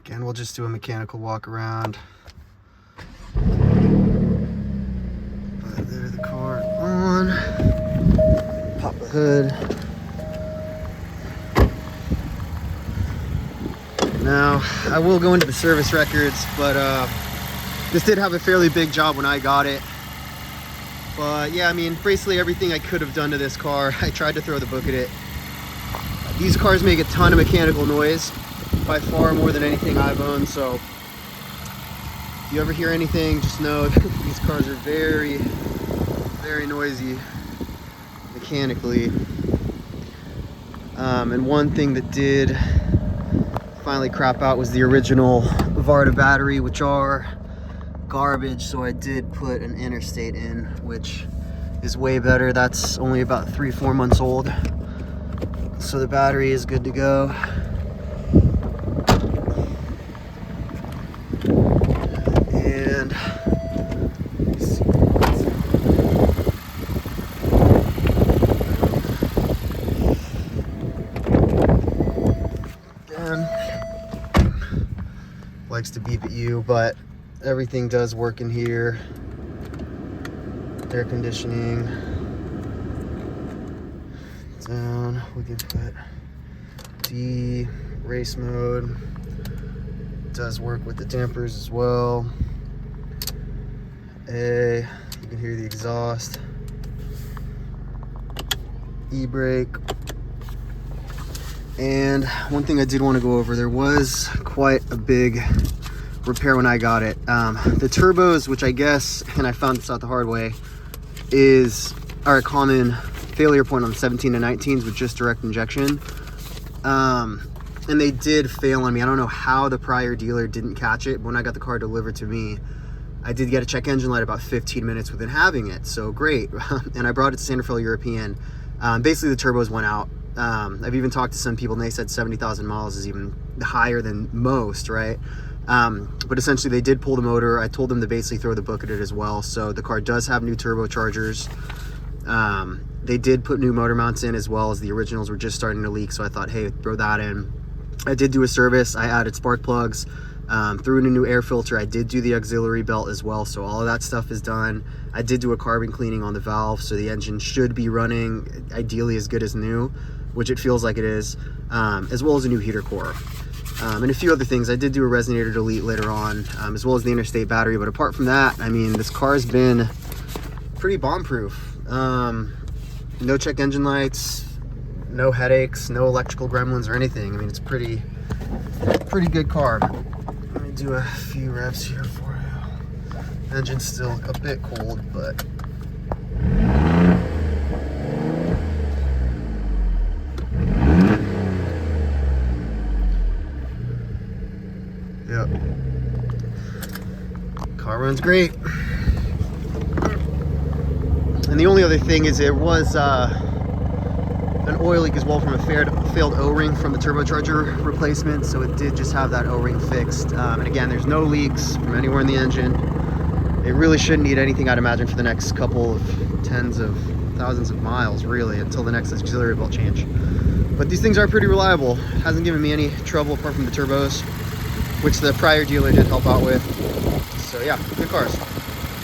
Again, we'll just do a mechanical walk around. But there's the car on. Pop the hood. Now, I will go into the service records, but this did have a fairly big job when I got it. But yeah, I mean, basically everything I could have done to this car, I tried to throw the book at it. These cars make a ton of mechanical noise, by far more than anything I've owned, so if you ever hear anything, just know that these cars are very, very noisy mechanically. And one thing that did finally crap out was the original Varta battery, which are garbage, so I did put an interstate in, which is way better. That's only about 3-4 months old, so the battery is good to go. And likes to beep at you, but everything does work in here. Air conditioning down. We can put D, race mode. It does work with the dampers as well. A, you can hear the exhaust. E-brake. And one thing I did want to go over, there was quite a big repair when I got it. The turbos, which I guess, and I found this out the hard way, are a common failure point on the 17 and 19s with just direct injection. And they did fail on me. I don't know how the prior dealer didn't catch it, but when I got the car delivered to me, I did get a check engine light about 15 minutes within having it, so great. And I brought it to Santa Fe European. Basically the turbos went out. I've even talked to some people and they said 70,000 miles is even higher than most, right? But essentially they did pull the motor. I told them to basically throw the book at it as well. So the car does have new turbochargers. They did put new motor mounts in as well, as the originals were just starting to leak. So I thought, hey, throw that in. I did do a service. I added spark plugs, threw in a new air filter. I did do the auxiliary belt as well. So all of that stuff is done. I did do a carbon cleaning on the valve. So the engine should be running ideally as good as new, which it feels like it is, as well as a new heater core. And a few other things. I did do a resonator delete later on, as well as the interstate battery. But apart from that, I mean, this car's been pretty bomb-proof. No check engine lights, no headaches, no electrical gremlins or anything. I mean, it's pretty good car. Let me do a few revs here for you. Engine's still a bit cold, but yep, car runs great. And the only other thing is there was an oil leak as well from a failed O-ring from the turbocharger replacement, so it did just have that O-ring fixed. And again, there's no leaks from anywhere in the engine. It really shouldn't need anything, I'd imagine, for the next couple of tens of thousands of miles, really, until the next auxiliary belt change. But these things are pretty reliable. Hasn't given me any trouble apart from the turbos, which the prior dealer did help out with. So yeah, good cars.